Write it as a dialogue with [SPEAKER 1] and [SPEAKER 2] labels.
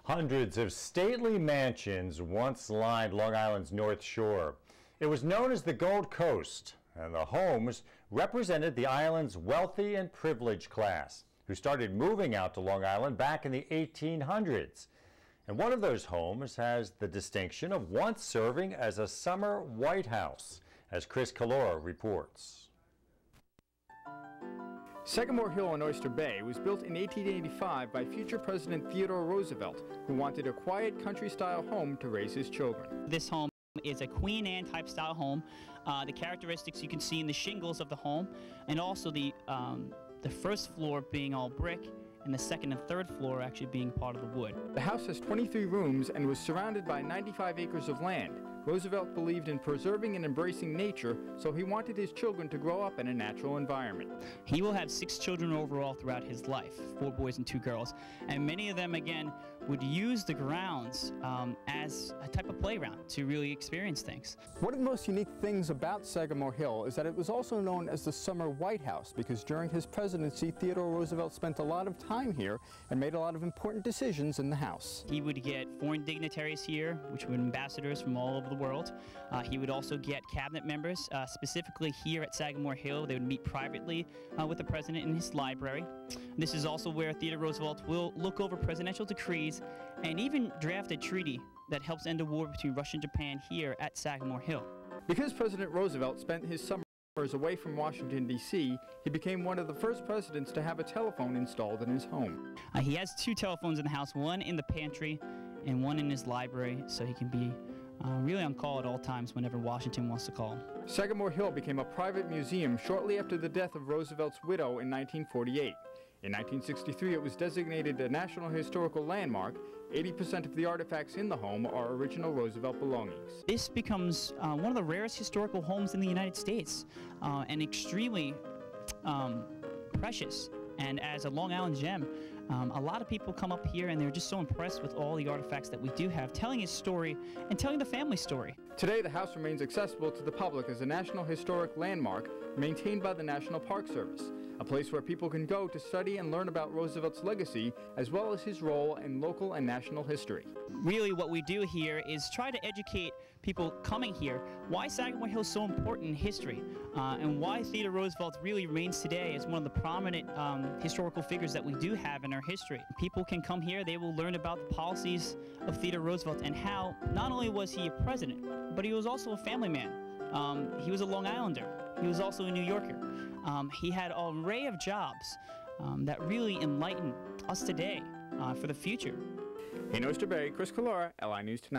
[SPEAKER 1] Hundreds of stately mansions once lined Long Island's North Shore. It was known as the Gold Coast, and the homes represented the island's wealthy and privileged class, who started moving out to Long Island back in the 1800s. And one of those homes has the distinction of once serving as a summer White House, as Chris Collora reports.
[SPEAKER 2] Sagamore Hill in Oyster Bay was built in 1885 by future President Theodore Roosevelt, who wanted a quiet country-style home to raise his children.
[SPEAKER 3] This home is a Queen Anne type style home. The characteristics you can see in the shingles of the home, and also the first floor being all brick, and the second and third floor actually being part of the wood.
[SPEAKER 2] The house has 23 rooms and was surrounded by 95 acres of land. Roosevelt believed in preserving and embracing nature, so he wanted his children to grow up in a natural environment.
[SPEAKER 3] He will have 6 children overall throughout his life, 4 boys and 2 girls, and many of them, again, would use the grounds as a type of playground to really experience things.
[SPEAKER 2] One of the most unique things about Sagamore Hill is that it was also known as the Summer White House, because during his presidency, Theodore Roosevelt spent a lot of time here and made a lot of important decisions in the house.
[SPEAKER 3] He would get foreign dignitaries here, which were ambassadors from all over the world. He would also get cabinet members, specifically here at Sagamore Hill. They would meet privately with the president in his library. This is also where Theodore Roosevelt will look over presidential decrees and even draft a treaty that helps end the war between Russia and Japan here at Sagamore Hill.
[SPEAKER 2] Because President Roosevelt spent his summers away from Washington, D.C., he became one of the first presidents to have a telephone installed in his home.
[SPEAKER 3] He has 2 telephones in the house, one in the pantry and one in his library, so he can be really on call at all times whenever Washington wants to call.
[SPEAKER 2] Sagamore Hill became a private museum shortly after the death of Roosevelt's widow in 1948. In 1963, it was designated a National Historical Landmark. 80% of the artifacts in the home are original Roosevelt belongings.
[SPEAKER 3] This becomes one of the rarest historical homes in the United States, and extremely precious. And as a Long Island gem, a lot of people come up here and they're just so impressed with all the artifacts that we do have, telling his story and telling the family story.
[SPEAKER 2] Today, the house remains accessible to the public as a National Historic Landmark maintained by the National Park Service, a place where people can go to study and learn about Roosevelt's legacy, as well as his role in local and national history.
[SPEAKER 3] Really what we do here is try to educate people coming here why Sagamore Hill is so important in history, and why Theodore Roosevelt really remains today as one of the prominent historical figures that we do have in our history. People can come here, they will learn about the policies of Theodore Roosevelt and how not only was he a president, but he was also a family man. He was a Long Islander. He was also a New Yorker. He had an array of jobs that really enlighten us today for the future.
[SPEAKER 2] In Oyster Bay, Chris Collora, LI News Tonight.